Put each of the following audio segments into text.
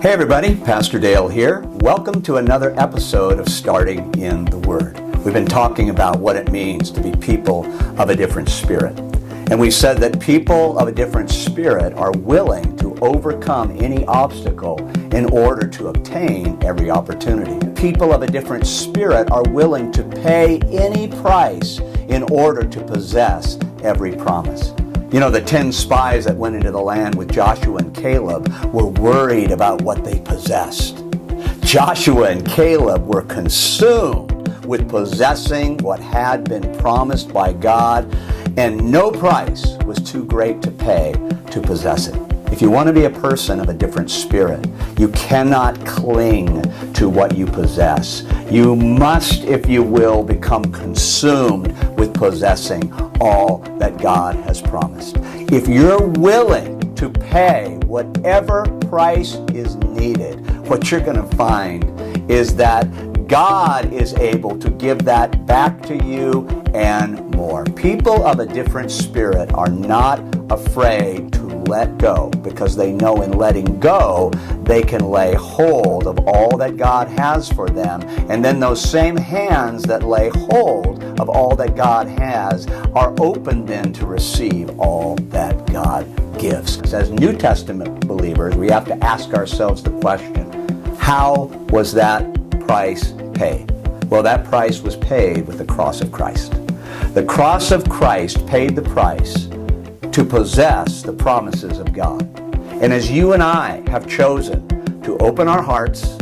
Hey everybody, Pastor Dale here. Welcome to another episode of Starting in the Word. We've been talking about what it means to be people of a different spirit. And we said that people of a different spirit are willing to overcome any obstacle in order to obtain every opportunity. People of a different spirit are willing to pay any price in order to possess every promise. You know, the 10 spies that went into the land with Joshua and Caleb were worried about what they possessed. Joshua and Caleb were consumed with possessing what had been promised by God, and no price was too great to pay to possess it. If you want to be a person of a different spirit, you cannot cling to what you possess. You must, if you will, become consumed with possessing all that God has promised. If you're willing to pay whatever price is needed, what you're going to find is that God is able to give that back to you and more. People of a different spirit are not afraid to let go, because they know in letting go, they can lay hold of all that God has for them. And then those same hands that lay hold of all that God has are open then to receive all that God gives. As New Testament believers, we have to ask ourselves the question, how was that price paid? Well, that price was paid with the cross of Christ. The cross of Christ paid the price to possess the promises of God. And as you and I have chosen to open our hearts,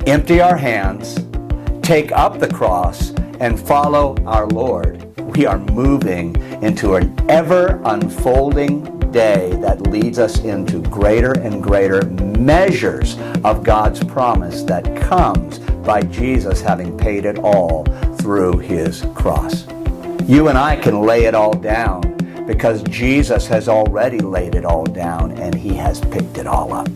empty our hands, take up the cross, and follow our Lord, we are moving into an ever unfolding day that leads us into greater and greater measures of God's promise that comes by Jesus having paid it all through his cross. You and I can lay it all down because Jesus has already laid it all down and he has picked it all up.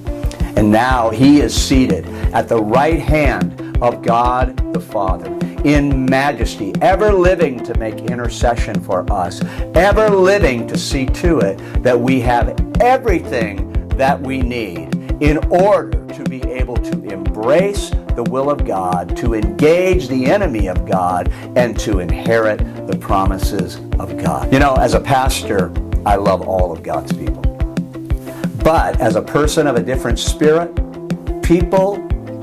And now he is seated at the right hand of God the Father in majesty, ever living to make intercession for us, ever living to see to it that we have everything that we need in order to be able to embrace the will of God, to engage the enemy of God, and to inherit the promises of God. You know, as a pastor, I love all of God's people. But as a person of a different spirit, people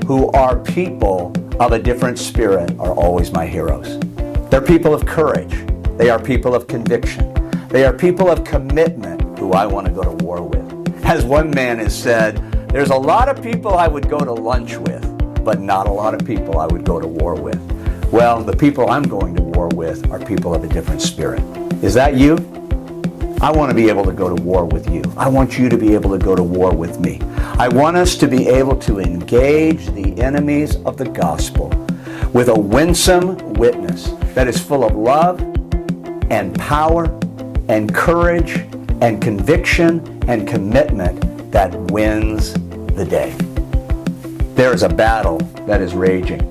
who are people of a different spirit are always my heroes. They're people of courage. They are people of conviction. They are people of commitment who I want to go to war with. As one man has said, there's a lot of people I would go to lunch with, but not a lot of people I would go to war with. Well, the people I'm going to war with are people of a different spirit. Is that you? I want to be able to go to war with you. I want you to be able to go to war with me. I want us to be able to engage the enemies of the gospel with a winsome witness that is full of love and power and courage and conviction and commitment that wins the day. There is a battle that is raging,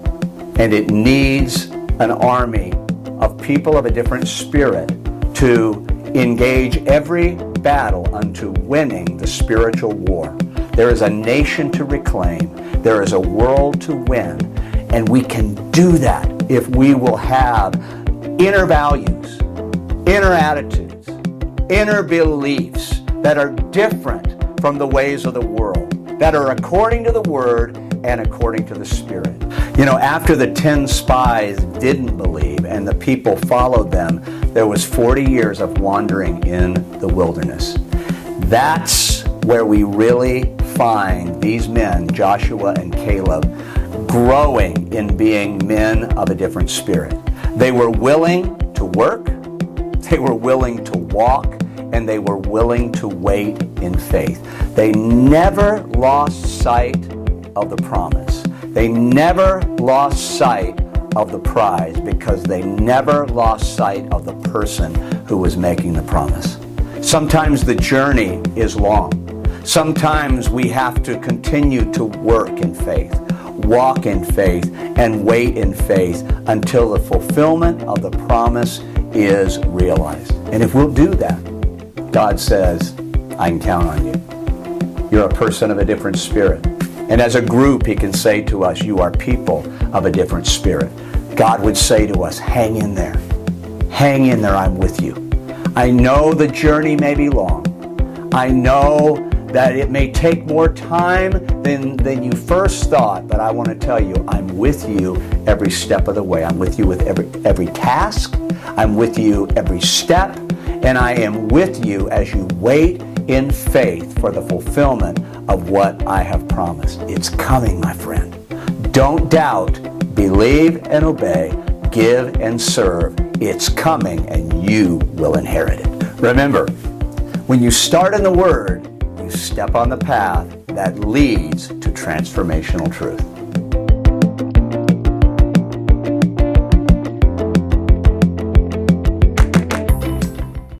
and it needs an army of people of a different spirit to engage every battle unto winning the spiritual war. There is a nation to reclaim. There is a world to win, and we can do that if we will have inner values, inner attitudes, inner beliefs that are different from the ways of the world, that are according to the Word and according to the Spirit. You know, after the 10 spies didn't believe and the people followed them, there was 40 years of wandering in the wilderness. That's where we really find these men, Joshua and Caleb, growing in being men of a different spirit. They were willing to work, they were willing to walk, and they were willing to wait in faith. They never lost sight of the promise. They never lost sight of the prize because they never lost sight of the person who was making the promise. Sometimes the journey is long. Sometimes we have to continue to work in faith, walk in faith, and wait in faith until the fulfillment of the promise is realized. And if we'll do that, God says, I can count on you. You're a person of a different spirit. And as a group, he can say to us, you are people of a different spirit. God would say to us, hang in there. Hang in there, I'm with you. I know the journey may be long. I know that it may take more time than you first thought, but I want to tell you, I'm with you every step of the way. I'm with you with every task. I'm with you every step. And I am with you as you wait in faith for the fulfillment of what I have promised. It's coming, my friend. Don't doubt. Believe and obey. Give and serve. It's coming, and you will inherit it. Remember, when you start in the Word, you step on the path that leads to transformational truth.